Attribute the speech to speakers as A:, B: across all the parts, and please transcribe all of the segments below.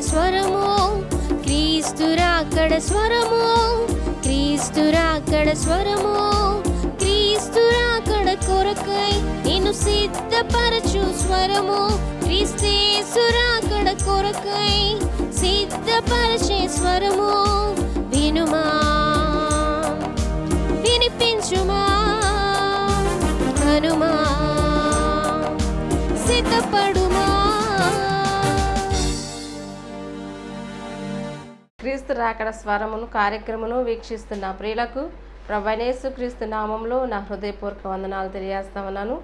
A: స్వరము, క్రీస్తు రాకడ స్వరము, క్రీస్తు రాకడ స్వరము, క్రీస్తు రాకడ కొరకై నిన్ను సిద్ధపరచు స్వరము, క్రీస్తేసు రాకడ కొరకై సిద్ధపరచే స్వరము. వినుమా, వినిపించుమా, కనుమా, సిద్ధపడుమా.
B: క్రీస్తు రాకడ స్వరమును కార్యక్రమను వీక్షిస్తున్న ప్రియులకు ప్రభువైన యేసుక్రీస్తు నామంలో నా హృదయపూర్వక వందనాలు తెలియజేస్తా ఉన్నాను.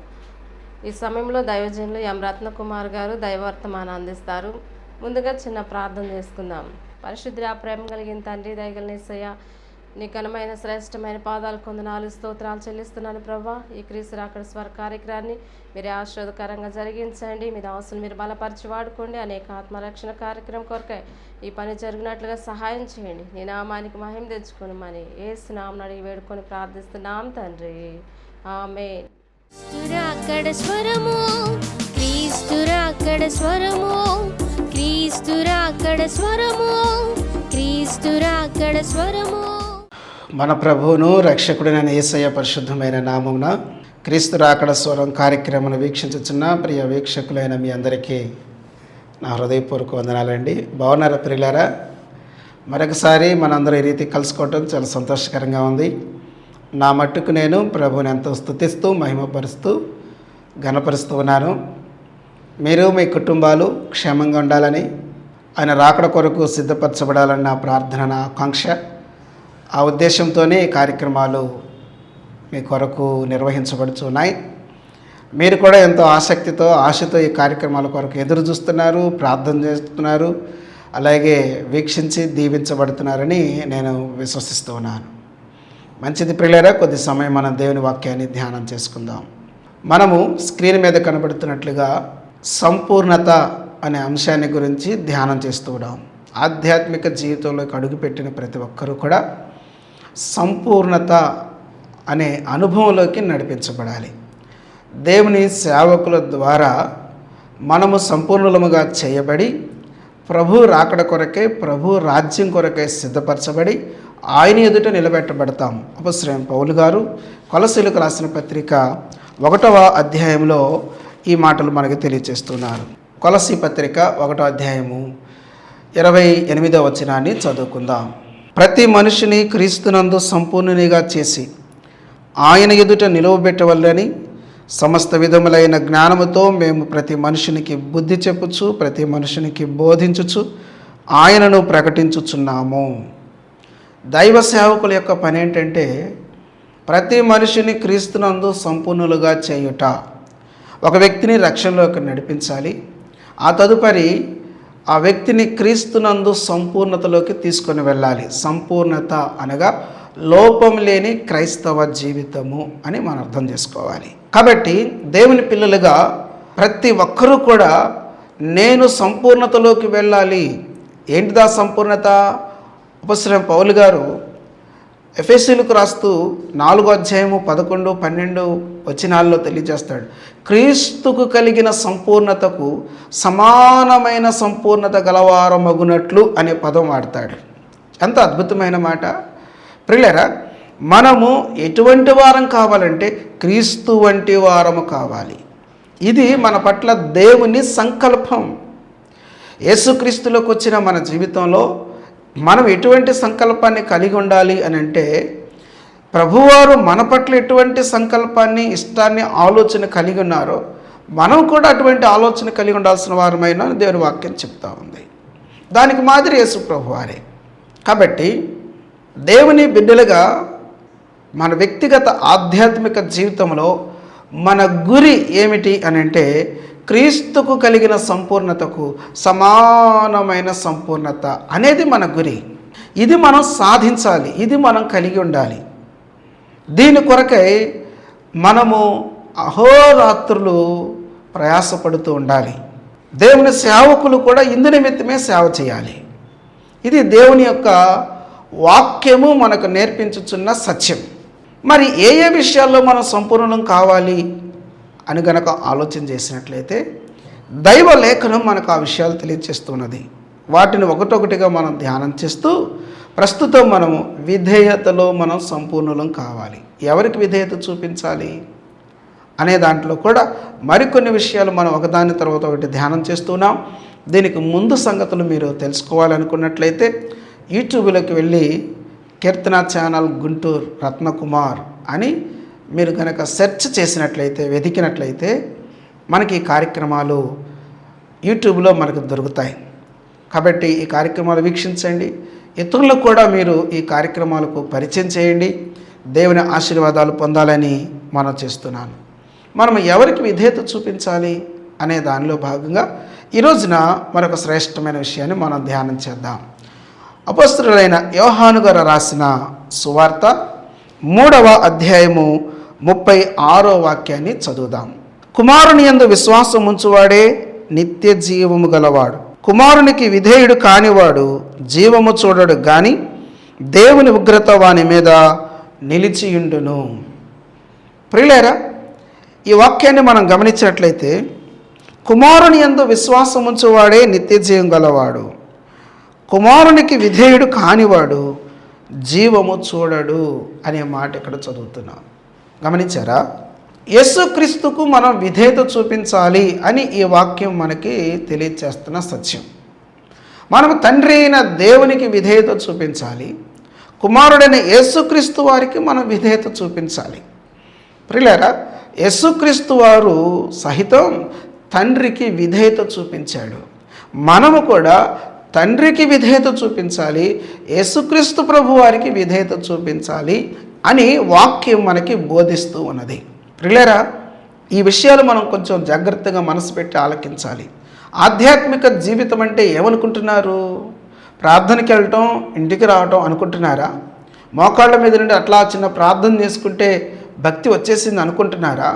B: ఈ సమయంలో దైవజనులు ఎం రత్నకుమార్ గారు దైవవర్తమానం అందిస్తారు. ముందుగా చిన్న ప్రార్థన చేసుకుందాం. పరిశుద్ధ ప్రేమ కలిగిన తండ్రి, దయగల యేసయ్య, నీ ఘనమైన శ్రేష్టమైన పాదాలు కొందనాలు స్తోత్రాలు చెల్లిస్తున్నాను ప్రభా. ఈ క్రీస్తు రాకడ స్వర కార్యక్రమాన్ని మీరే ఆశీర్వాదకరంగా జరిగించండి. మీ దాసులు మీరు బలపరిచి వాడుకోండి. అనేక ఆత్మరక్షణ కార్యక్రమం కొరకై ఈ పని జరిగినట్లుగా సహాయం చేయండి. నీ నామానికి మహిమ తెచ్చుకొని మని యేసు నామమున అడిగి వేడుకొని ప్రార్థిస్తున్నాం తండ్రి, ఆమేన్.
A: రాకడ స్వరము, క్రీస్తు రాకడ స్వరము, క్రీస్తు రాకడ స్వరము, క్రీస్తు రాకడ స్వరము.
C: మన ప్రభువును రక్షకుడైన యేసయ్య పరిశుద్ధమైన నామమున క్రీస్తు రాకడ స్వరం కార్యక్రమాన్ని వీక్షించుచున్న ప్రియ వీక్షకులైన మీ అందరికీ నా హృదయపూర్వక వందనాలండి. బాగున్నారా ప్రియులారా? మరొకసారి మనందరూ ఈ రీతి కలుసుకోవటం చాలా సంతోషకరంగా ఉంది. నా మట్టుకు నేను ప్రభువుని ఎంతో స్తుతిస్తూ మహిమపరుస్తూ ఘనపరుస్తూ ఉన్నాను. మీరు మీ కుటుంబాలు క్షేమంగా ఉండాలని, ఆయన రాకడ కొరకు సిద్ధపరచబడాలని నా ప్రార్థన, నా ఆకాంక్ష. ఆ ఉద్దేశంతోనే ఈ కార్యక్రమాలు మీ కొరకు నిర్వహించబడుతున్నాయి. మీరు కూడా ఎంతో ఆసక్తితో ఆశతో ఈ కార్యక్రమాల కొరకు ఎదురు చూస్తున్నారు, ప్రార్థన చేస్తున్నారు, అలాగే వీక్షించి దీవించబడుతున్నారని నేను విశ్వసిస్తూ ఉన్నాను. మంచిది ప్రియులారా, కొద్ది సమయం మనం దేవుని వాక్యాన్ని ధ్యానం చేసుకుందాం. మనము స్క్రీన్ మీద కనబడుతున్నట్లుగా సంపూర్ణత అనే అంశాన్ని గురించి ధ్యానం చేస్తూ ఉన్నాం. ఆధ్యాత్మిక జీవితంలోకి అడుగుపెట్టిన ప్రతి ఒక్కరూ కూడా సంపూర్ణత అనే అనుభవంలోకి నడిపించబడాలి. దేవుని సేవకుల ద్వారా మనము సంపూర్ణులముగా చేయబడి ప్రభు రాకడ కొరకే, ప్రభు రాజ్యం కొరకే సిద్ధపరచబడి ఆయన ఎదుట నిలబెట్టబడతాం. అపొస్తలుడైన పౌలు గారు కొలస్సీయులకు రాసిన పత్రిక 1వ అధ్యాయంలో ఈ మాటలు మనకు తెలియజేస్తున్నారు. కొలస్సీ పత్రిక 1వ అధ్యాయము 28వ వచనాన్ని చదువుకుందాం. ప్రతి మనిషిని క్రీస్తునందు సంపూర్ణునిగా చేసి ఆయన ఎదుట నిలువబెట్టవల్లని సమస్త విధములైన జ్ఞానముతో మేము ప్రతి మనుషునికి బుద్ధి చెప్పుచు, ప్రతి మనుషునికి బోధించుచు ఆయనను ప్రకటించుచున్నాము. దైవ సేవకుల యొక్క పని ఏంటంటే ప్రతి మనిషిని క్రీస్తునందు సంపూర్ణులుగా చేయుట. ఒక వ్యక్తిని రక్షణలోకి నడిపించాలి. ఆ తదుపరి ఆ వ్యక్తిని క్రీస్తునందు సంపూర్ణతలోకి తీసుకొని వెళ్ళాలి. సంపూర్ణత అనగా లోపం లేని క్రైస్తవ జీవితము అని మనం అర్థం చేసుకోవాలి. కాబట్టి దేవుని పిల్లలుగా ప్రతి ఒక్కరూ కూడా నేను సంపూర్ణతలోకి వెళ్ళాలి. ఏంటిదా సంపూర్ణత? అపొస్తలుడైన పౌలు గారు ఎఫెసీయులకు రాస్తూ 4వ అధ్యాయము 11, 12 వచనాల్లో తెలియజేస్తాడు. క్రీస్తుకు కలిగిన సంపూర్ణతకు సమానమైన సంపూర్ణత గలవారమగునట్లు అనే పదం వాడతాడు. ఎంత అద్భుతమైన మాట ప్రియులారా! మనము ఎటువంటి వారం కావాలంటే క్రీస్తు వంటి వారము కావాలి. ఇది మన పట్ల దేవుని సంకల్పం. యేసుక్రీస్తులోకి వచ్చిన మన జీవితంలో మనం ఎటువంటి సంకల్పాన్ని కలిగి ఉండాలి అని అంటే, ప్రభువారు మన పట్ల ఎటువంటి సంకల్పాన్ని, ఇష్టాన్ని, ఆలోచన కలిగి ఉన్నారో మనం కూడా అటువంటి ఆలోచన కలిగి ఉండాల్సిన వారమైన దేవుని వాక్యం చెప్తా ఉంది. దానికి మాదిరి యేసు ప్రభువారే. కాబట్టి దేవుని బిడ్డలుగా మన వ్యక్తిగత ఆధ్యాత్మిక జీవితంలో మన గురి ఏమిటి అని అంటే, క్రీస్తుకు కలిగిన సంపూర్ణతకు సమానమైన సంపూర్ణత అనేది మన గురి. ఇది మనం సాధించాలి, ఇది మనం కలిగి ఉండాలి. దీని కొరకై మనము అహోరాత్రులు ప్రయాసపడుతూ ఉండాలి. దేవుని సేవకులు కూడా ఇందు నిమిత్తమే సేవ చేయాలి. ఇది దేవుని యొక్క వాక్యము మనకు నేర్పించుచున్న సత్యం. మరి ఏ ఏ విషయాల్లో మనం సంపూర్ణం కావాలి అని గనక ఆలోచన చేసినట్లయితే దైవ లేఖనం మనకు ఆ విషయాలు తెలియజేస్తున్నది. వాటిని ఒకటొకటిగా మనం ధ్యానం చేస్తూ ప్రస్తుతం మనము విధేయతలో మనం సంపూర్ణులం కావాలి. ఎవరికి విధేయత చూపించాలి అనే దాంట్లో కూడా మరికొన్ని విషయాలు మనం ఒకదాని తర్వాత ఒకటి ధ్యానం చేస్తున్నాం. దీనికి ముందు సంగతులు మీరు తెలుసుకోవాలనుకున్నట్లయితే యూట్యూబ్లోకి వెళ్ళి కీర్తన ఛానల్ గుంటూరు రత్నకుమార్ అని మీరు కనుక సెర్చ్ చేసినట్లయితే, వెతికినట్లయితే మనకి ఈ కార్యక్రమాలు యూట్యూబ్లో మనకు దొరుకుతాయి. కాబట్టి ఈ కార్యక్రమాలు వీక్షించండి, ఇతరులకు కూడా మీరు ఈ కార్యక్రమాలకు పరిచయం చేయండి. దేవుని ఆశీర్వాదాలు పొందాలని మనం చేస్తున్నాను. మనం ఎవరికి విధేయత చూపించాలి అనే దానిలో భాగంగా ఈ రోజున మరొక శ్రేష్టమైన విషయాన్ని మనం ధ్యానం చేద్దాం. అపోస్తలుడైన యోహాను గారు రాసిన సువార్త 3వ అధ్యాయము 36వ వాక్యాన్ని చదువుదాం. కుమారుని యందు విశ్వాసం ఉంచువాడే నిత్య జీవము గలవాడు. కుమారునికి విధేయుడు కానివాడు జీవము చూడడు గాని దేవుని ఉగ్రత వాని మీద నిలిచియుండును. ప్రియులారా, ఈ వాక్యాన్ని మనం గమనించినట్లయితే కుమారుని యందు విశ్వాసం ఉంచువాడే నిత్య జీవం గలవాడు, కుమారునికి విధేయుడు కానివాడు జీవము చూడడు అనే మాట ఇక్కడ చదువుతున్నాం. గమనించారా? యేసుక్రీస్తుకు మనం విధేయత చూపించాలి అని ఈ వాక్యం మనకి తెలియచేస్తున్న సత్యం. మనం తండ్రి అయిన దేవునికి విధేయత చూపించాలి, కుమారుడైన యేసుక్రీస్తు వారికి మనం విధేయత చూపించాలి. ప్రియులారా, యేసుక్రీస్తు వారు సహితం తండ్రికి విధేయత చూపించాడు. మనము కూడా తండ్రికి విధేయత చూపించాలి, యేసుక్రీస్తు ప్రభు వారికి విధేయత చూపించాలి అని వాక్యం మనకి బోధిస్తూ ఉన్నది. ప్రియులారా, ఈ విషయాలు మనం కొంచెం జాగ్రత్తగా మనసు పెట్టి ఆలకించాలి. ఆధ్యాత్మిక జీవితం అంటే ఏమనుకుంటున్నారు? ప్రార్థనకి వెళ్ళటం, ఇంటికి రావటం అనుకుంటున్నారా? మోకాళ్ళ మీద నుండి అట్లా చిన్న ప్రార్థన చేసుకుంటే భక్తి వచ్చేసింది అనుకుంటున్నారా?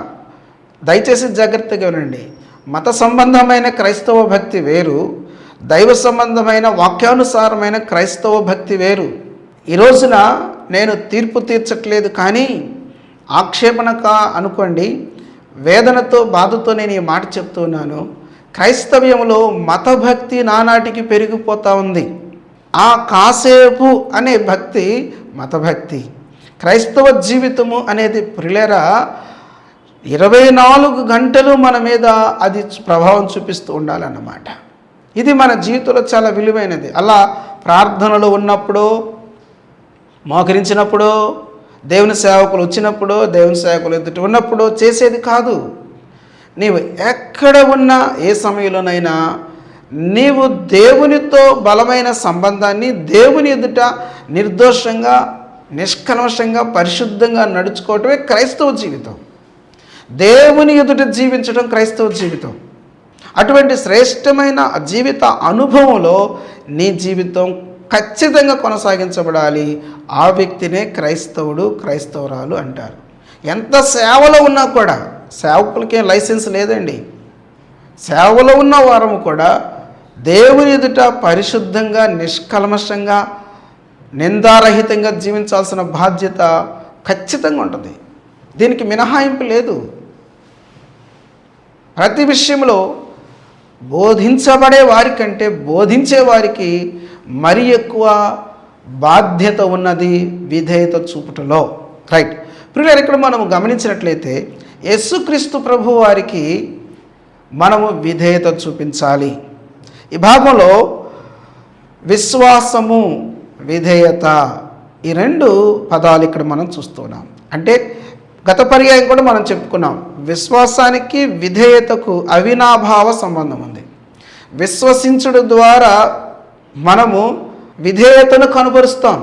C: దయచేసి జాగ్రత్తగా వినండి. మత సంబంధమైన క్రైస్తవ భక్తి వేరు, దైవ సంబంధమైన వాక్యానుసారమైన క్రైస్తవ భక్తి వేరు. ఈ రోజున నేను తీర్పు తీర్చట్లేదు, కానీ ఆక్షేపణగా అనుకోండి, వేదనతో బాధతో నేను ఈ మాట చెప్తున్నాను. క్రైస్తవ్యంలో మతభక్తి నానాటికి పెరిగిపోతూ ఉంది. ఆ కాసేపు అనే భక్తి మతభక్తి. క్రైస్తవ జీవితము అనేది ప్రియులారా 24 గంటలు మన మీద అది ప్రభావం చూపిస్తూ ఉండాలన్నమాట. ఇది మన జీవితంలో చాలా విలువైనది. అలా ప్రార్థనలు ఉన్నప్పుడు, మోకరించినప్పుడు, దేవుని సేవకులు వచ్చినప్పుడు, దేవుని సేవకులు ఎదుట ఉన్నప్పుడు చేసేది కాదు. నీవు ఎక్కడ ఉన్నా, ఏ సమయంలోనైనా నీవు దేవునితో బలమైన సంబంధాన్ని, దేవుని ఎదుట నిర్దోషంగా, నిష్కల్మషంగా, పరిశుద్ధంగా నడుచుకోవటమే క్రైస్తవ జీవితం. దేవుని ఎదుట జీవించడం క్రైస్తవ జీవితం. అటువంటి శ్రేష్టమైన జీవిత అనుభవంలో నీ జీవితం ఖచ్చితంగా కొనసాగించబడాలి. ఆ వ్యక్తినే క్రైస్తవుడు, క్రైస్తవురాలు అంటారు. ఎంత సేవలో ఉన్నా కూడా, సేవకులకేం లైసెన్స్ లేదండి. సేవలో ఉన్న వారము కూడా దేవుని ఎదుట పరిశుద్ధంగా, నిష్కల్మషంగా, నిందారహితంగా జీవించాల్సిన బాధ్యత ఖచ్చితంగా ఉంటుంది. దీనికి మినహాయింపు లేదు. ప్రతి విషయంలో బోధించబడే వారికంటే బోధించే వారికి మరి ఎక్కువ బాధ్యత ఉన్నది విధేయత చూపుటలో. రైట్. ప్రియులారా, ఇక్కడ మనము గమనించినట్లయితే యేసుక్రీస్తు ప్రభు వారికి మనము విధేయత చూపించాలి. ఈ భాగంలో విశ్వాసము, విధేయత, ఈ 2 పదాలు ఇక్కడ మనం చూస్తున్నాం. అంటే గత పర్యాయం కూడా మనం చెప్పుకున్నాం, విశ్వాసానికి విధేయతకు అవినాభావ సంబంధం ఉంది. విశ్వసించుడు ద్వారా మనము విధేయతను కనబరుస్తాం.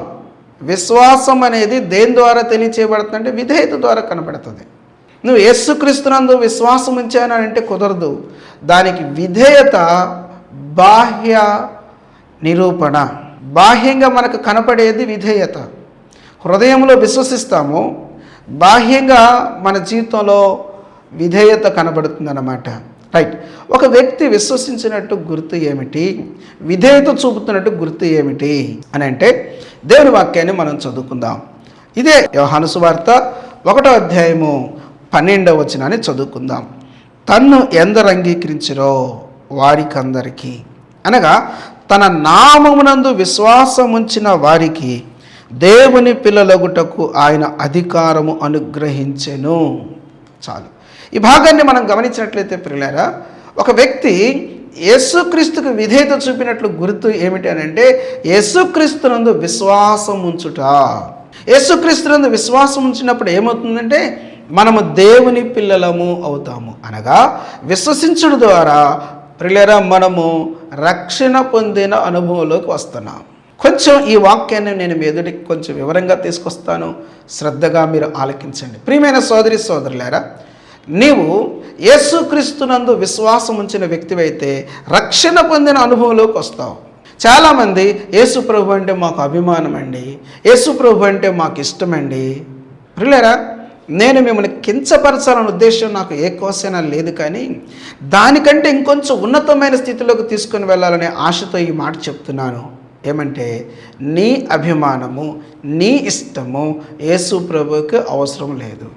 C: విశ్వాసం అనేది దేని ద్వారా తెలియచేయబడుతుందంటే విధేయత ద్వారా కనబడుతుంది. నువ్వు యేసుక్రీస్తునందు విశ్వాసం ఉంచానంటే కుదరదు. దానికి విధేయత బాహ్య నిరూపణ. బాహ్యంగా మనకు కనపడేది విధేయత. హృదయంలో విశ్వసిస్తాము, బాహ్యంగా మన జీవితంలో విధేయత కనబడుతుందన్నమాట. రైట్. ఒక వ్యక్తి విశ్వసించినట్టు గుర్తు ఏమిటి, విధేయత చూపుతున్నట్టు గుర్తు ఏమిటి అని అంటే దేవుని వాక్యాన్ని మనం చదువుకుందాం. ఇదే యోహాను సువార్త 1వ అధ్యాయము 12వ వచనాన్ని చదువుకుందాం. తన్ను ఎందరు అంగీకరించిరో వారికందరికీ, అనగా తన నామమునందు విశ్వాసముంచిన వారికి దేవుని పిల్లలగుటకు ఆయన అధికారము అనుగ్రహించెను. చాలు. ఈ భాగాన్ని మనం గమనించినట్లయితే ప్రియులారా, ఒక వ్యక్తి యేసుక్రీస్తుకు విధేయత చూపినట్లు గుర్తు ఏమిటి అని అంటే యేసుక్రీస్తునందు విశ్వాసం ఉంచుట. యేసుక్రీస్తునందు విశ్వాసం ఉంచినప్పుడు ఏమవుతుందంటే మనము దేవుని పిల్లలము అవుతాము. అనగా విశ్వసించుట ద్వారా ప్రియులారా మనము రక్షణ పొందిన అనుభవంలోకి వస్తున్నాం. కొంచెం ఈ వాక్యాన్ని నేను మీ ఎదుటికి కొంచెం వివరంగా తీసుకొస్తాను, శ్రద్ధగా మీరు ఆలకించండి. ప్రియమైన సోదరి సోదరులారా, నీవు యేసుక్రీస్తునందు విశ్వాసం ఉంచిన వ్యక్తివైతే రక్షణ పొందిన అనుభవంలోకి వస్తావు. చాలామంది యేసు ప్రభు అంటే మాకు అభిమానం అండి, యేసు ప్రభు అంటే మాకు ఇష్టమండి. ప్రియులారా, నేను మిమ్మల్ని కించపరచాలనే ఉద్దేశం నాకు ఏ కోసైనా లేదు, కానీ దానికంటే ఇంకొంచెం ఉన్నతమైన స్థితిలోకి తీసుకొని వెళ్ళాలనే ఆశతో ఈ మాట చెప్తున్నాను. ఏమంటే నీ అభిమానము, నీ ఇష్టము యేసు ప్రభువుకి అవసరం లేదు.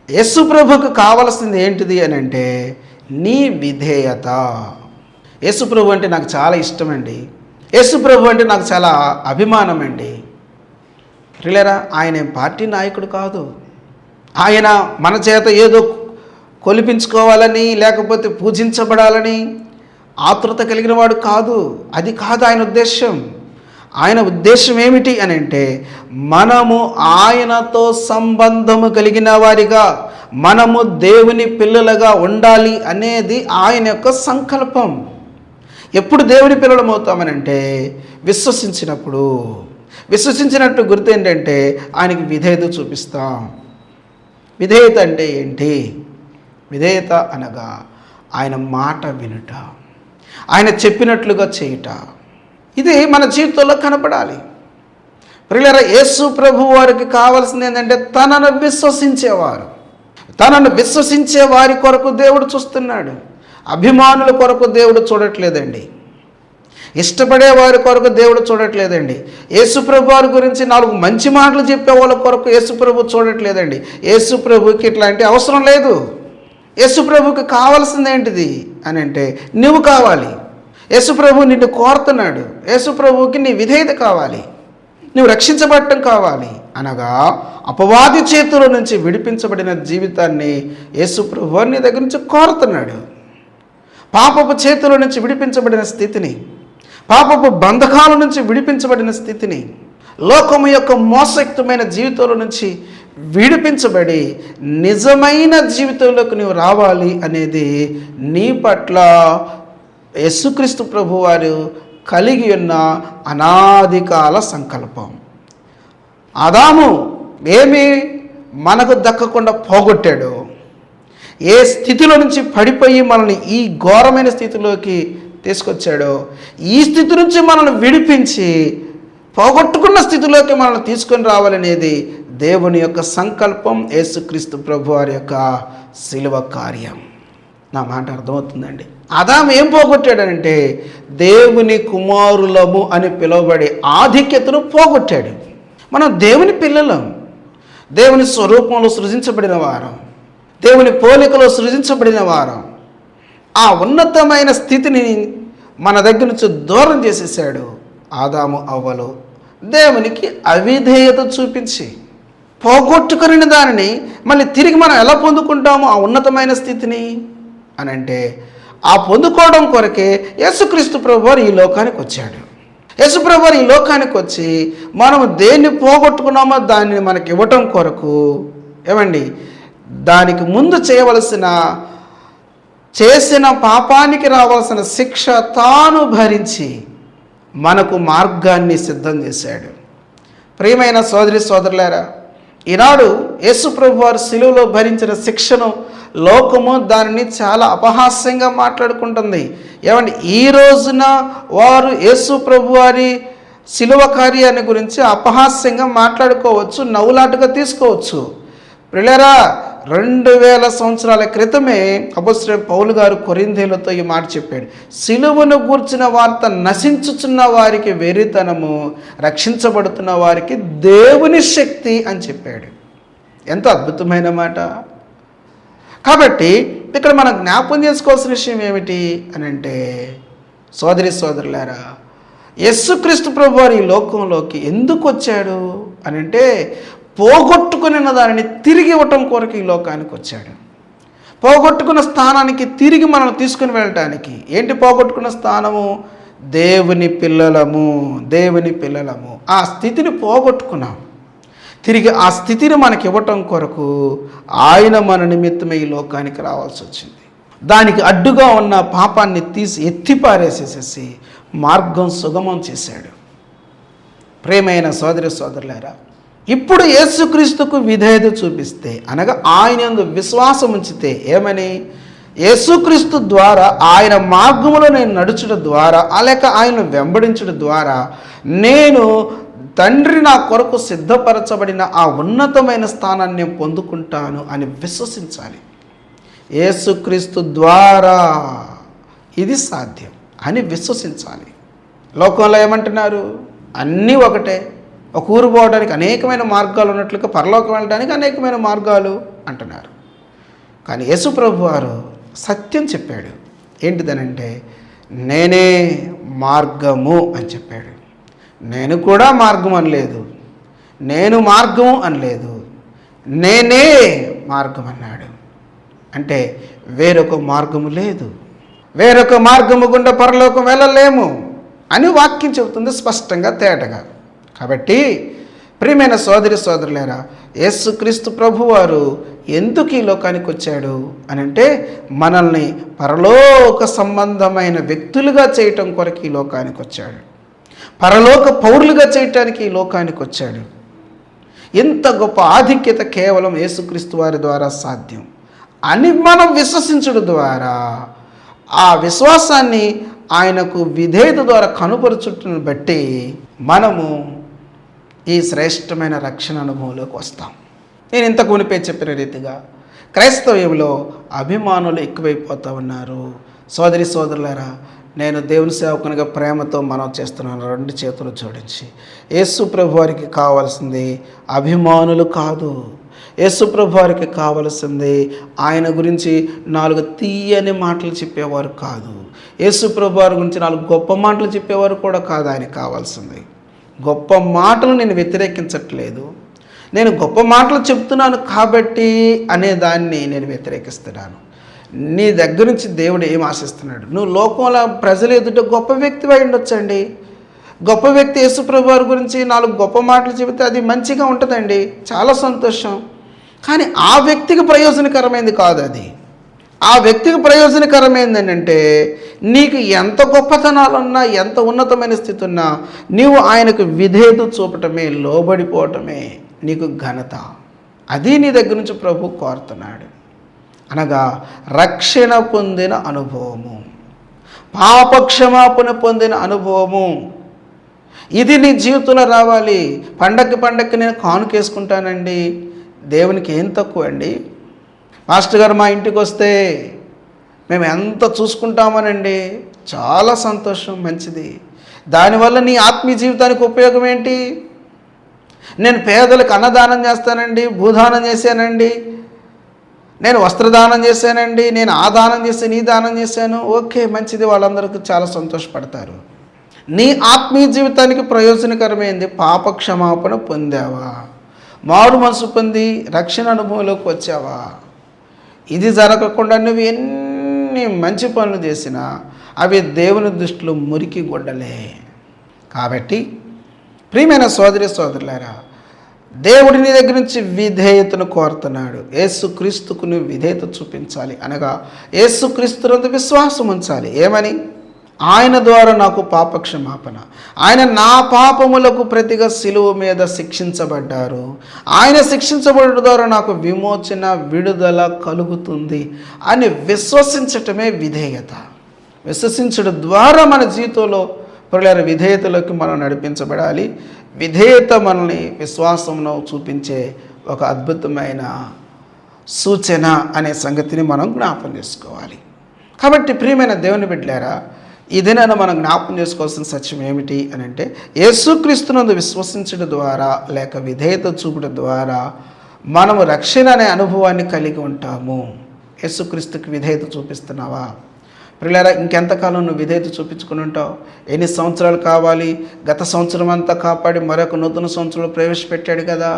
C: యేసు ప్రభువుకు కావాల్సింది ఏంటిది అని అంటే నీ విధేయత. యేసు ప్రభు అంటే నాకు చాలా ఇష్టమండి, యేసు ప్రభు అంటే నాకు చాలా అభిమానం అండి. ప్రియులారా, ఆయన పార్టీ నాయకుడు కాదు. ఆయన మన చేత ఏదో కొలిపించుకోవాలని లేకపోతే పూజించబడాలని ఆతృత కలిగిన వాడు కాదు. అది కాదు ఆయన ఉద్దేశం. ఆయన ఉద్దేశం ఏమిటి అని అంటే మనము ఆయనతో సంబంధము కలిగిన వారిగా, మనము దేవుని పిల్లలుగా ఉండాలి అనేది ఆయన యొక్క సంకల్పం. ఎప్పుడు దేవుని పిల్లలం అవుతామనంటే విశ్వసించినప్పుడు. విశ్వసించినట్టు గుర్తు ఏంటంటే ఆయనకి విధేయత చూపిస్తాం. విధేయత అంటే ఏంటి? విధేయత అనగా ఆయన మాట వినుట, ఆయన చెప్పినట్లుగా చేయుట. ఇది మన జీవితంలో కనపడాలి. ప్రియులారా, యేసు ప్రభు వారికి కావాల్సింది ఏంటంటే తనను విశ్వసించేవారు. తనను విశ్వసించే వారి కొరకు దేవుడు చూస్తున్నాడు. అభిమానుల కొరకు దేవుడు చూడట్లేదండి, ఇష్టపడే వారి కొరకు దేవుడు చూడట్లేదండి. యేసుప్రభు వారి గురించి 4 మంచి మాటలు చెప్పే వాళ్ళ కొరకు యేసుప్రభు చూడట్లేదండి. యేసుప్రభుకి ఇట్లాంటి అవసరం లేదు. యేసుప్రభుకి కావాల్సింది ఏంటిది అని అంటే నువ్వు కావాలి. యేసుప్రభు నిన్ను కోరుతున్నాడు. యేసుప్రభుకి నీ విధేయత కావాలి, నువ్వు రక్షించబడటం కావాలి. అనగా అపవాది చేతుల నుంచి విడిపించబడిన జీవితాన్ని యేసుప్రభు నీ దగ్గర నుంచి కోరుతున్నాడు. పాపపు చేతుల నుంచి విడిపించబడిన స్థితిని, పాపపు బంధకాల నుంచి విడిపించబడిన స్థితిని, లోకము యొక్క మోసయుక్తమైన జీవితంలో నుంచి విడిపించబడి నిజమైన జీవితంలోకి నీవు రావాలి అనేది నీ పట్ల యేసుక్రీస్తు ప్రభు వారు కలిగి ఉన్న అనాదికాల సంకల్పం. ఆదాము ఏమి మనకు దక్కకుండా పోగొట్టాడు, ఏ స్థితిలో నుంచి పడిపోయి మనల్ని ఈ ఘోరమైన స్థితిలోకి తీసుకొచ్చాడో, ఈ స్థితి నుంచి మనల్ని విడిపించి పోగొట్టుకున్న స్థితిలోకి మనల్ని తీసుకొని రావాలనేది దేవుని యొక్క సంకల్పం, యేసుక్రీస్తు ప్రభు వారి యొక్క శిలువ కార్యం. నా మాట అర్థమవుతుందండి? ఆదాము ఏం పోగొట్టాడంటే దేవుని కుమారులము అని పిలువబడే ఆధిక్యతను పోగొట్టాడు. మనం దేవుని పిల్లలం, దేవుని స్వరూపంలో సృజించబడిన వారం, దేవుని పోలికలో సృజించబడిన వారం. ఆ ఉన్నతమైన స్థితిని మన దగ్గర నుంచి దూరం చేసేసాడు ఆదాము అవ్వలు. దేవునికి అవిధేయత చూపించి పోగొట్టుకుని దానిని మళ్ళీ తిరిగి మనం ఎలా పొందుకుంటాము ఆ ఉన్నతమైన స్థితిని అని అంటే ఆ పొందుకోవడం కొరకే యేసుక్రీస్తు ప్రభువారు ఈ లోకానికి వచ్చాడు. యేసు ప్రభువారు ఈ లోకానికి వచ్చి మనము దేన్ని పోగొట్టుకున్నామో దాన్ని మనకి ఇవ్వటం కొరకు ఏమండి దానికి ముందు చేసిన పాపానికి రావాల్సిన శిక్ష తాను భరించి మనకు మార్గాన్ని సిద్ధం చేశాడు. ప్రియమైన సోదరి సోదరులారా, ఈనాడు యేసు ప్రభు వారు శిలువలో భరించిన శిక్షను లోకము దానిని చాలా అపహాస్యంగా మాట్లాడుకుంటుంది. ఏమండి, ఈ రోజున వారు యేసు ప్రభు వారి శిలువ కార్యాన్ని గురించి అపహాస్యంగా మాట్లాడుకోవచ్చు, నవ్వులాటగా తీసుకోవచ్చు. ప్రియులారా, 2000 సంవత్సరాల క్రితమే అపోస్తలుడైన పౌలు గారు కొరింథీయులతో ఈ మాట చెప్పాడు. సిలువను గూర్చిన వార్త నశించుచున్న వారికి వెర్రితనము, రక్షించబడుతున్న వారికి దేవుని శక్తి అని చెప్పాడు. ఎంత అద్భుతమైన మాట. కాబట్టి ఇక్కడ మనం జ్ఞాపకం చేసుకోవాల్సిన విషయం ఏమిటి అని అంటే, సోదరి సోదరులారా, యేసుక్రీస్తు ప్రభువారు ఈ లోకంలోకి ఎందుకు వచ్చాడు అని అంటే, పోగొట్టుకున్న దానిని తిరిగి ఇవ్వటం కొరకు ఈ లోకానికి వచ్చాడు. పోగొట్టుకున్న స్థానానికి తిరిగి మనం తీసుకుని వెళ్ళటానికి. ఏంటి పోగొట్టుకున్న స్థానము? దేవుని పిల్లలము. ఆ స్థితిని పోగొట్టుకున్నాం. తిరిగి ఆ స్థితిని మనకి ఇవ్వటం కొరకు ఆయన మన నిమిత్తమే ఈ లోకానికి రావాల్సి వచ్చింది. దానికి అడ్డుగా ఉన్న పాపాన్ని తీసి ఎత్తిపారేసేసేసి మార్గం సుగమం చేశాడు. ప్రేమైన సోదరి సోదరులారా, ఇప్పుడు యేసుక్రీస్తుకు విధేయత చూపిస్తే, అనగా ఆయన యందు విశ్వాసం ఉంచితే, ఏమని? యేసుక్రీస్తు ద్వారా, ఆయన మార్గములో నేను నడుచడం ద్వారా, లేక ఆయన వెంబడించడం ద్వారా నేను తండ్రి నా కొరకు సిద్ధపరచబడిన ఆ ఉన్నతమైన స్థానాన్ని నేను పొందుకుంటాను అని విశ్వసించాలి. యేసుక్రీస్తు ద్వారా ఇది సాధ్యం అని విశ్వసించాలి. లోకంలో ఏమంటున్నారు? అన్నీ ఒకటే. ఒక ఊరు పోవడానికి అనేకమైన మార్గాలు ఉన్నట్లుగా పరలోకం వెళ్ళడానికి అనేకమైన మార్గాలు అంటున్నారు. కానీ యేసు ప్రభు వారు సత్యం చెప్పాడు. ఏంటిదనంటే, నేనే మార్గము అని చెప్పాడు. నేను కూడా మార్గం అనలేదు, నేను మార్గము అనలేదు, నేనే మార్గం అన్నాడు. అంటే వేరొక మార్గము లేదు, వేరొక మార్గము గుండా పరలోకం వెళ్ళలేము అని వాక్యం చెబుతుంది స్పష్టంగా, తేటగా. కాబట్టి ప్రియమైన సోదరి సోదరులారా, యేసుక్రీస్తు ప్రభువారు ఎందుకు ఈ లోకానికి వచ్చాడు అని అంటే, మనల్ని పరలోక సంబంధమైన వ్యక్తులుగా చేయటం కొరకు ఈ లోకానికి వచ్చాడు. పరలోక పౌరులుగా చేయటానికి ఈ లోకానికి వచ్చాడు. ఇంత గొప్ప ఆధిక్యత కేవలం యేసుక్రీస్తు వారి ద్వారా సాధ్యం అని మనం విశ్వసించడం ద్వారా, ఆ విశ్వాసాన్ని ఆయనకు విధేయత ద్వారా కనుపరుచుటను బట్టి మనము ఈ శ్రేష్టమైన రక్షణ అనుభవంలోకి వస్తాం. నేను ఇంతకు మునిపే చెప్పిన రీతిగా క్రైస్తవ్యంలో అభిమానులు ఎక్కువైపోతూ ఉన్నారు. సోదరి సోదరులారా, నేను దేవుని సేవకునిగా ప్రేమతో మనం చేస్తున్నాను, 2 చేతులు జోడించి. యేసు ప్రభు వారికి కావాల్సింది అభిమానులు కాదు. యేసు ప్రభు వారికి కావలసింది ఆయన గురించి 4 తీయని మాటలు చెప్పేవారు కాదు. యేసు ప్రభు వారి గురించి 4 గొప్ప మాటలు చెప్పేవారు కూడా కాదు. ఆయన కావాల్సింది గొప్ప మాటలు నేను వ్యతిరేకించట్లేదు, నేను గొప్ప మాటలు చెప్తున్నాను కాబట్టి అనే దాన్ని నేను వ్యతిరేకిస్తున్నాను. నీ దగ్గర నుంచి దేవుడు ఏం ఆశిస్తున్నాడు? నువ్వు లోకంలో ప్రజలు ఎదుట గొప్ప వ్యక్తివి అయి ఉండొచ్చండి. గొప్ప వ్యక్తి యేసు ప్రభు వారి గురించి 4 గొప్ప మాటలు చెబితే అది మంచిగా ఉంటుందండి, చాలా సంతోషం. కానీ ఆ వ్యక్తికి ప్రయోజనకరమైనది కాదు అది. ఆ వ్యక్తికి ప్రయోజనకరమైంది అంటే, నీకు ఎంత గొప్పతనాలున్నా, ఎంత ఉన్నతమైన స్థితి ఉన్నా, నీవు ఆయనకు విధేయత చూపటమే, లోబడిపోవటమే నీకు ఘనత. అది నీ దగ్గర నుంచి ప్రభు కోరుతున్నాడు. అనగా రక్షణ పొందిన అనుభవము, పాపక్షమాపణ పొందిన అనుభవము. ఇది నీ జీవితంలో రావాలి. పండక్కి నేను కానుకేసుకుంటానండి, దేవునికి ఏం తక్కువ అండి? మాస్టర్ గారు మా ఇంటికి వస్తే మేము ఎంత చూసుకుంటామనండి, చాలా సంతోషం, మంచిది. దానివల్ల నీ ఆత్మీయ జీవితానికి ఉపయోగం ఏంటి? నేను పేదలకు అన్నదానం చేస్తానండి, భూదానం చేశానండి, నేను వస్త్రదానం చేశానండి, నేను ఆ దానం చేశాను, ఈ దానం చేశాను, ఓకే మంచిది, వాళ్ళందరికీ చాలా సంతోషపడతారు. నీ ఆత్మీయ జీవితానికి ప్రయోజనకరమైంది పాపక్షమాపణ పొందావా? మారు మనసు పొంది రక్షణ అనుభవంలోకి వచ్చావా? ఇది జరగకుండా నువ్వు ఎన్ని మంచి పనులు చేసినా అవి దేవుని దృష్టిలో మురికి గొడ్డలే. కాబట్టి ప్రియమైన సోదరి సోదరులారా, దేవుడి నీ దగ్గర నుంచి విధేయతను కోరుతున్నాడు. యేసుక్రీస్తుకు నువ్వు విధేయత చూపించాలి. అనగా యేసుక్రీస్తునందు విశ్వాసం ఉంచాలి. ఏమని? ఆయన ద్వారా నాకు పాపక్షమాపణ, ఆయన నా పాపములకు ప్రతిగా శిలువ మీద శిక్షించబడ్డారు, ఆయన శిక్షించబడడం ద్వారా నాకు విమోచన, విడుదల కలుగుతుంది అని విశ్వసించటమే విధేయత. విశ్వసించడం ద్వారా మన జీవితంలో ప్రియులారా విధేయతలోకి మనం నడిపించబడాలి. విధేయత మనల్ని విశ్వాసంలో చూపించే ఒక అద్భుతమైన సూచన అనే సంగతిని మనం జ్ఞాపకం చేసుకోవాలి. కాబట్టి ప్రియమైన దేవుని బిడ్డలారా, ఈ దినాన మనం జ్ఞాపకం చేసుకోవాల్సిన సత్యం ఏమిటి అని అంటే, యేసుక్రీస్తునందు విశ్వసించడం ద్వారా లేక విధేయత చూపడం ద్వారా మనము రక్షణ అనే అనుభవాన్ని కలిగి ఉంటాము. యేసుక్రీస్తుకి విధేయత చూపిస్తున్నావా? ప్రియులారా, ఇంకెంతకాలం నువ్వు విధేయత చూపించుకుని ఉంటావు? ఎన్ని సంవత్సరాలు కావాలి? గత సంవత్సరం అంతా కాపాడి మరొక నూతన సంవత్సరంలో ప్రవేశపెట్టాడు కదా,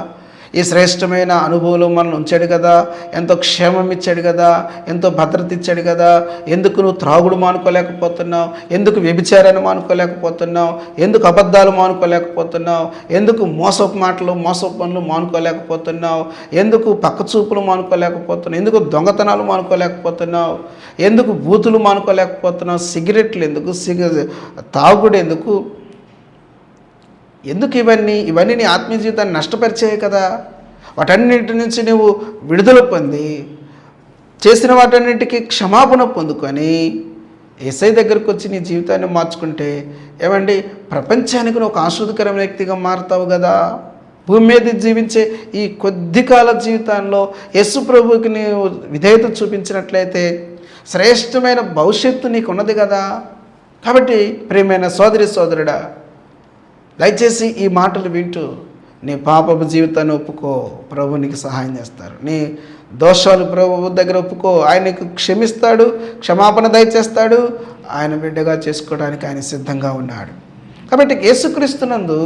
C: ఈ శ్రేష్టమైన అనుభవంలో మనల్ని ఉంచాడు కదా, ఎంతో క్షేమం ఇచ్చాడు కదా, ఎంతో భద్రత ఇచ్చాడు కదా. ఎందుకు నువ్వు త్రాగుడు మానుకోలేకపోతున్నావు? ఎందుకు వ్యభిచారాన్ని మానుకోలేకపోతున్నావు? ఎందుకు అబద్ధాలు మానుకోలేకపోతున్నావు? ఎందుకు మోసపు మాటలు, మోసపు పనులు మానుకోలేకపోతున్నావు? ఎందుకు పక్కచూపులు మానుకోలేకపోతున్నావు? ఎందుకు దొంగతనాలు మానుకోలేకపోతున్నావు? ఎందుకు బూతులు మానుకోలేకపోతున్నావు? సిగరెట్లు ఎందుకు? తాగుడు ఎందుకు? ఎందుకు ఇవన్నీ నీ ఆత్మీయ జీవితాన్ని నష్టపరిచాయి కదా. వాటన్నిటి నుంచి నువ్వు విడుదల పొంది చేసిన వాటన్నిటికీ క్షమాపణ పొందుకొని యేసయ్య దగ్గరకు వచ్చి నీ జీవితాన్ని మార్చుకుంటే ఏమండి, ప్రపంచానికి నువ్వు ఒక ఆశ్వాదకరమైన వ్యక్తిగా మారుతావు కదా. భూమి మీద జీవించే ఈ కొద్ది కాల జీవితాల్లో యేసు ప్రభువుకి నీవు విధేయత చూపించినట్లయితే శ్రేష్టమైన భవిష్యత్తు నీకు ఉన్నది కదా. కాబట్టి ప్రియమైన సోదరి సోదరుడా, దయచేసి ఈ మాటలు వింటూ నీ పాపపు జీవితాన్ని ఒప్పుకో, ప్రభు నీకు సహాయం చేస్తారు. నీ దోషాలు ప్రభు దగ్గర ఒప్పుకో, ఆయన నీకు క్షమిస్తాడు, క్షమాపణ దయచేస్తాడు. ఆయన బిడ్డగా చేసుకోవడానికి ఆయన సిద్ధంగా ఉన్నాడు. కాబట్టి యేసుక్రీస్తునందు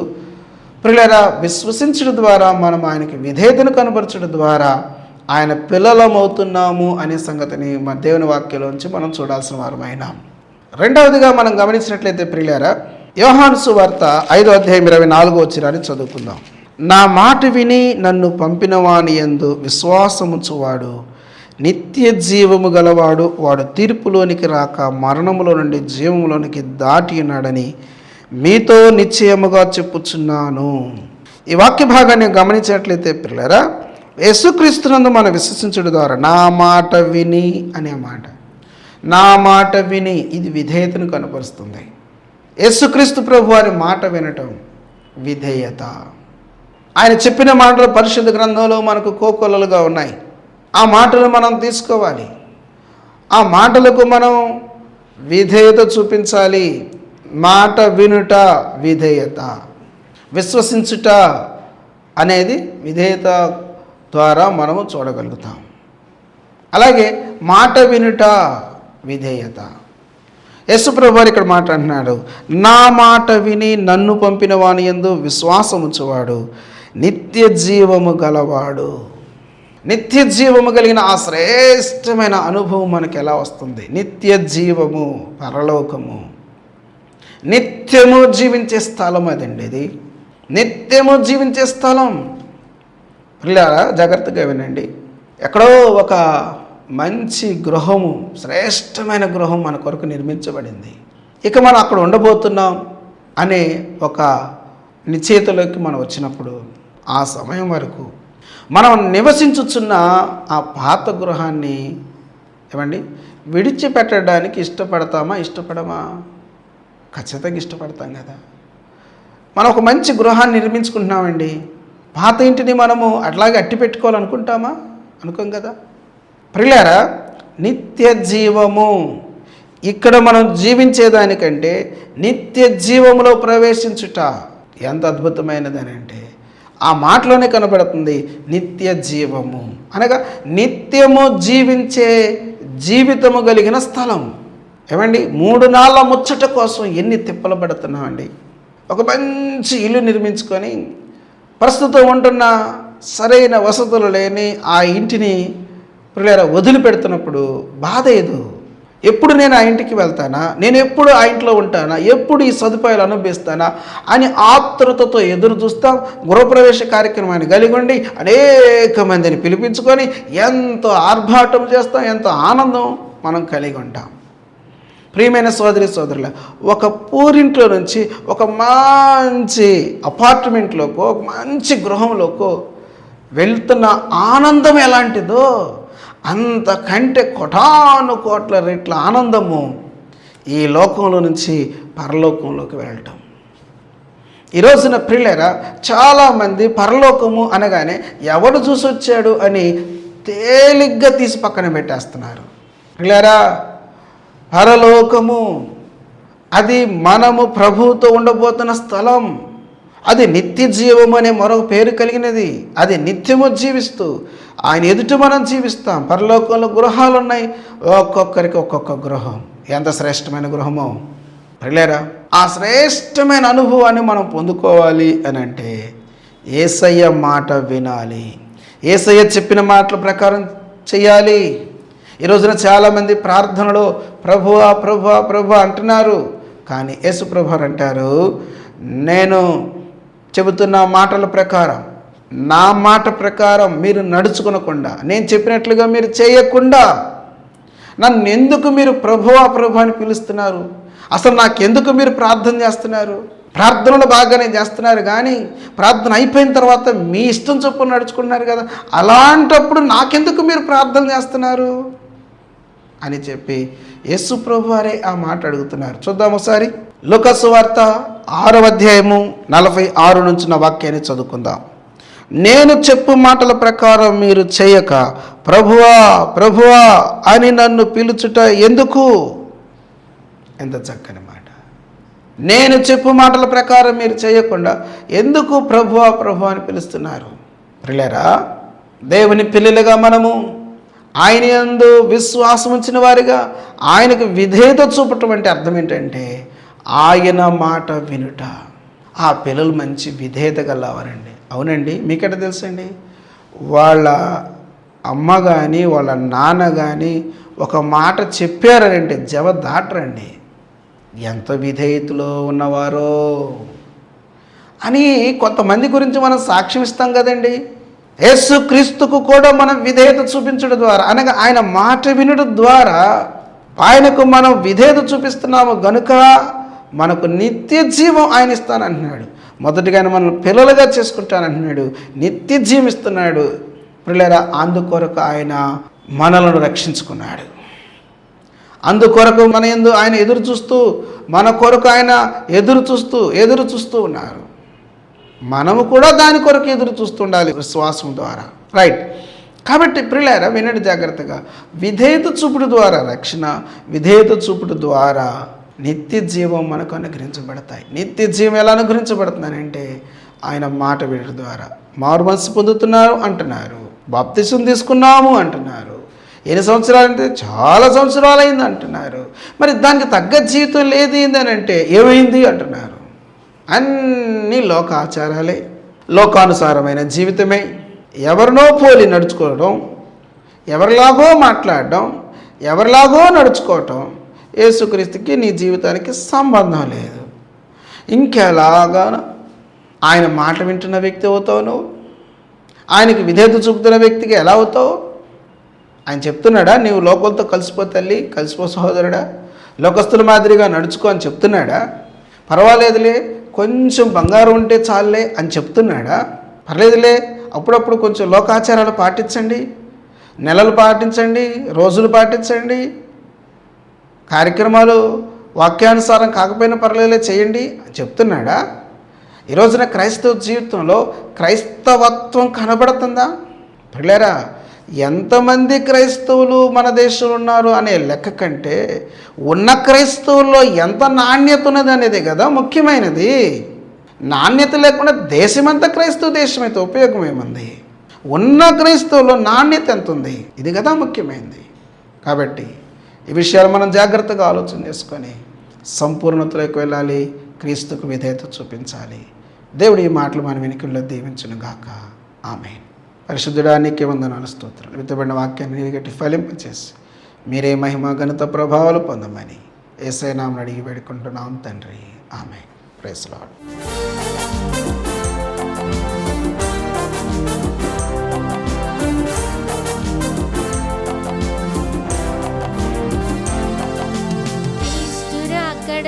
C: ప్రియులారా, విశ్వసించడం ద్వారా మనం ఆయనకి విధేయతను కనబరచడం ద్వారా ఆయన పిల్లలమవుతున్నాము అనే సంగతిని మన దేవుని వాక్యంలోంచి మనం చూడాల్సిన వారమైనాం. రెండవదిగా మనం గమనించినట్లయితే ప్రియులారా, యోహాను సువార్త 5:24 చదువుకుందాం. నా మాట విని నన్ను పంపిన వాని యందు విశ్వాసముంచువాడు నిత్య జీవము గలవాడు, వాడు తీర్పులోనికి రాక మరణములో నుండి జీవములోనికి దాటి ఉన్నాడని మీతో నిశ్చయముగా చెప్పుచున్నాను. ఈ వాక్య భాగాన్ని గమనించినట్లయితే పిల్లరా, యేసుక్రీస్తునందు మనం విశ్వసించడం ద్వారా నా మాట విని అనే మాట, నా మాట విని, ఇది విధేయతను కనపరుస్తుంది. యేసుక్రీస్తు ప్రభు వారి మాట వినటం విధేయత. ఆయన చెప్పిన మాటలు పరిశుద్ధ గ్రంథంలో మనకు కోకొల్లలుగా ఉన్నాయి. ఆ మాటలు మనం తీసుకోవాలి, ఆ మాటలకు మనం విధేయత చూపించాలి. మాట వినుట విధేయత, విశ్వసించుట అనేది విధేయత ద్వారా మనము చూడగలుగుతాం. అలాగే మాట వినుట విధేయత. యేసుప్రభు వారు ఇక్కడ మాట అంటున్నాడు, నా మాట విని నన్ను పంపిన వాని యందు విశ్వాసముంచువాడు నిత్య జీవము గలవాడు. నిత్య జీవము కలిగిన ఆ శ్రేష్టమైన అనుభవం మనకు ఎలా వస్తుంది? నిత్య జీవము, పరలోకము, నిత్యము జీవించే స్థలం అదండి. ఇది నిత్యము జీవించే స్థలం. పిల్లరా, జాగ్రత్తగా వినండి. ఎక్కడో ఒక మంచి గృహము, శ్రేష్టమైన గృహం మన కొరకు నిర్మించబడింది. ఇక మనం అక్కడ ఉండబోతున్నాం అనే ఒక నిశ్చయితలోకి మనం వచ్చినప్పుడు ఆ సమయం వరకు మనం నివసించుచున్న ఆ పాత గృహాన్ని ఏమండి విడిచిపెట్టడానికి ఇష్టపడతామా? ఇష్టపడమా? ఖచ్చితంగా ఇష్టపడతాం కదా. మనం ఒక మంచి గృహాన్ని నిర్మించుకుంటున్నామండి, పాత ఇంటిని మనము అట్లాగే అట్టి పెట్టుకోవాలనుకుంటామా? అనుకోం కదా. ప్రియులారా, నిత్య జీవము, ఇక్కడ మనం జీవించేదానికంటే నిత్య జీవములో ప్రవేశించుట ఎంత అద్భుతమైనదని అంటే ఆ మాటలోనే కనబడుతుంది. నిత్య జీవము అనగా నిత్యము జీవించే జీవితము కలిగిన స్థలం. ఏమండి, 3 నాళ్ళ ముచ్చట కోసం ఎన్ని తిప్పలు పడుతున్నామండి. ఒక మంచి ఇల్లు నిర్మించుకొని ప్రస్తుతం ఉంటున్న సరైన వసతులు లేని ఆ ఇంటిని పిల్లల వదిలిపెడుతున్నప్పుడు బాధ ఏదు. ఎప్పుడు నేను ఆ ఇంటికి వెళ్తానా, నేను ఎప్పుడు ఆ ఇంట్లో ఉంటానా, ఎప్పుడు ఈ సదుపాయాలు అనుభవిస్తానా అని ఆతృతతో ఎదురు చూస్తాం. గృహప్రవేశ కార్యక్రమాన్ని కలిగి ఉండి అనేక మందిని పిలిపించుకొని ఎంతో ఆర్భాటం చేస్తాం, ఎంతో ఆనందం మనం కలిగి ఉంటాం. ప్రియమైన సోదరి సోదరుల, ఒక పూరింట్లో నుంచి ఒక మంచి అపార్ట్మెంట్లోకో, ఒక మంచి గృహంలోకో వెళ్తున్న ఆనందం ఎలాంటిదో అంతకంటే కోటాను కోట్ల రెట్ల ఆనందము ఈ లోకంలో నుంచి పరలోకంలోకి వెళ్ళటం. ఈ రోజున ప్రియులారా, చాలామంది పరలోకము అనగానే ఎవడు చూసి వచ్చాడు అని తేలిగ్గా తీసి పక్కన పెట్టేస్తున్నారు. ప్రియులారా, పరలోకము అది మనము ప్రభువుతో ఉండబోతున్న స్థలం. అది నిత్య జీవము అనే మరొక పేరు కలిగినది. అది నిత్యము జీవిస్తూ ఆయన ఎదుట మనం జీవిస్తాం. పరలోకంలో గృహాలు ఉన్నాయి, ఒక్కొక్కరికి ఒక్కొక్క గృహం. ఎంత శ్రేష్టమైన గృహమో ప్రియులారా. ఆ శ్రేష్టమైన అనుభవాన్ని మనం పొందుకోవాలి అని అంటే యేసయ్య మాట వినాలి, యేసయ్య చెప్పిన మాటల ప్రకారం చేయాలి. ఈ రోజున చాలామంది ప్రార్థనలో ప్రభువా ప్రభువా ప్రభువా అంటున్నారు, కానీ యేసు ప్రభు అంటారు, నేను చెబుతున్న మాటల ప్రకారం, నా మాట ప్రకారం మీరు నడుచుకొనకుండా, నేను చెప్పినట్లుగా మీరు చేయకుండా నన్ను ఎందుకు మీరు ప్రభువా ప్రభు అని పిలుస్తున్నారు? అసలు నాకెందుకు మీరు ప్రార్థన చేస్తున్నారు? ప్రార్థనలు బాగానే చేస్తున్నారు, కానీ ప్రార్థన అయిపోయిన తర్వాత మీ ఇష్టం చొప్పున నడుచుకుంటున్నారు కదా, అలాంటప్పుడు నాకెందుకు మీరు ప్రార్థన చేస్తున్నారు అని చెప్పి యేసు ప్రభు వారే ఆ మాట అడుగుతున్నారు. చూద్దాం ఒకసారి. లూకా సువార్త 6వ అధ్యాయము 46 నుంచి నా వాక్యాన్ని చదువుకుందాం. నేను చెప్పు మాటల ప్రకారం మీరు చేయక ప్రభువా ప్రభువా అని నన్ను పిలుచుట ఎందుకు? ఎంత చక్కని మాట. నేను చెప్పు మాటల ప్రకారం మీరు చేయకుండా ఎందుకు ప్రభువా ప్రభువా అని పిలుస్తున్నారు? ప్రియులారా, దేవుని పిల్లలుగా మనము ఆయన యందు విశ్వాసం ఉంచిన వారిగా ఆయనకు విధేయత చూపటం అంటే అర్థం ఏంటంటే ఆయన మాట వినుట. ఆ పిల్లలు మంచి విధేయత గలవారండి. అవునండి, మీకెట తెలుసండి, వాళ్ళ అమ్మ కానీ వాళ్ళ నాన్న కానీ ఒక మాట చెప్పారంటే జవ దాటరండి. ఎంత విధేయతలో ఉన్నవారో అని కొంతమంది గురించి మనం సాక్ష్యం ఇస్తాం కదండి. యేసు క్రీస్తుకు కూడా మనం విధేయత చూపించడం ద్వారా, అనగా ఆయన మాట వినడం ద్వారా ఆయనకు మనం విధేయత చూపిస్తున్నాము గనుక మనకు నిత్య జీవం ఆయన ఇస్తానంటున్నాడు. మొదటిగా ఆయన మనం పిల్లలుగా చేసుకుంటానంటున్నాడు, నిత్య జీవం ఇస్తున్నాడు. పిల్లరా, అందుకొరకు ఆయన మనలను రక్షించుకున్నాడు. అందుకొరకు మన యందు ఆయన ఎదురు చూస్తూ, మన కొరకు ఆయన ఎదురు చూస్తూ ఉన్నారు. మనము కూడా దాని కొరకు ఎదురు చూస్తుండాలి విశ్వాసం ద్వారా. రైట్. కాబట్టి ప్రియులారా, వినండి జాగ్రత్తగా. విధేయత చూపుడు ద్వారా రక్షణ, విధేయత చూపుడు ద్వారా నిత్య జీవం మనకు అనుగ్రహించబడతాయి. నిత్య జీవం ఎలా అనుగ్రహించబడుతుందనంటే ఆయన మాట వినడం ద్వారా. మారు మనసు పొందుతున్నారు అంటున్నారు, బాప్తిసం తీసుకున్నాము అంటున్నారు. ఎన్ని సంవత్సరాలు అంటే చాలా సంవత్సరాలు అయింది అంటున్నారు. మరి దానికి తగ్గ జీవితం లేదు ఏంటనంటే ఏమైంది అంటున్నారు. అన్నీ లోకాచారాలే, లోకానుసారమైన జీవితమే. ఎవరినో పోలి నడుచుకోవడం, ఎవరిలాగో మాట్లాడడం, ఎవరిలాగో నడుచుకోవటం. యేసుక్రీస్తుకి నీ జీవితానికి సంబంధం లేదు. ఇంకెలాగా ఆయన మాట వింటున్న వ్యక్తి అవుతావు నువ్వు? ఆయనకి విధేయత చూపుతున్న వ్యక్తికి ఎలా అవుతావు? ఆయన చెప్తున్నాడా నీవు లోకంతో కలిసిపో తల్లి, కలిసిపో సహోదరుడా, లోకస్తుల మాదిరిగా నడుచుకో అని చెప్తున్నాడా? పర్వాలేదులే, కొంచెం బంగారం ఉంటే చాలే అని చెప్తున్నాడా? పర్లేదులే, అప్పుడప్పుడు కొంచెం లోకాచారాలు పాటించండి, నెలలు పాటించండి, రోజులు పాటించండి, కార్యక్రమాలు వాక్యానుసారం కాకపోయినా పర్లేదులే చేయండి అని చెప్తున్నాడా? ఈ రోజున క్రైస్తవ జీవితంలో క్రైస్తవత్వం కనబడుతుందా? పిల్లరా, ఎంతమంది క్రైస్తవులు మన దేశంలో ఉన్నారు అనే లెక్క కంటే ఉన్న క్రైస్తవుల్లో ఎంత నాణ్యత ఉన్నది అనేది కదా ముఖ్యమైనది. నాణ్యత లేకుండా దేశమంతా క్రైస్తవ దేశమైతే ఉపయోగం ఏముంది? ఉన్న క్రైస్తవుల్లో నాణ్యత ఎంత ఉంది, ఇది కదా ముఖ్యమైనది. కాబట్టి ఈ విషయాలు మనం జాగ్రత్తగా ఆలోచన చేసుకొని సంపూర్ణతలోకి వెళ్ళాలి, క్రీస్తుకు విధేయత చూపించాలి. దేవుడు ఈ మాటలు మన వెనుకల్లో దీవించును గాక. ఆమేన్. పరిశుద్ధుడా, నీకే వందనాలు, స్తోత్రాలు. విత్తబడిన వాక్యాన్ని నీరుగట్టి ఫలింపచేసి మీరే మహిమ ఘనత ప్రభావాలు పొందమని యేసయ్య నామమున అడిగి వేడుకుంటున్నాం తండ్రి. ఆమేన్. Praise Lord.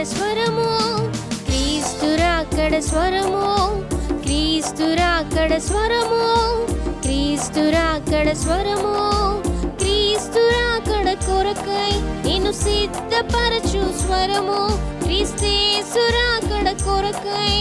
A: స్వరము, క్రీస్తురాకడ స్వరము, క్రీస్తురాకడ స్వరము, క్రీస్తురాకడ స్వరము, క్రీస్తురాకడ కొరకై నిన్ను సిద్ధపరచు స్వరము, క్రీస్తేసురాకడ కొరకై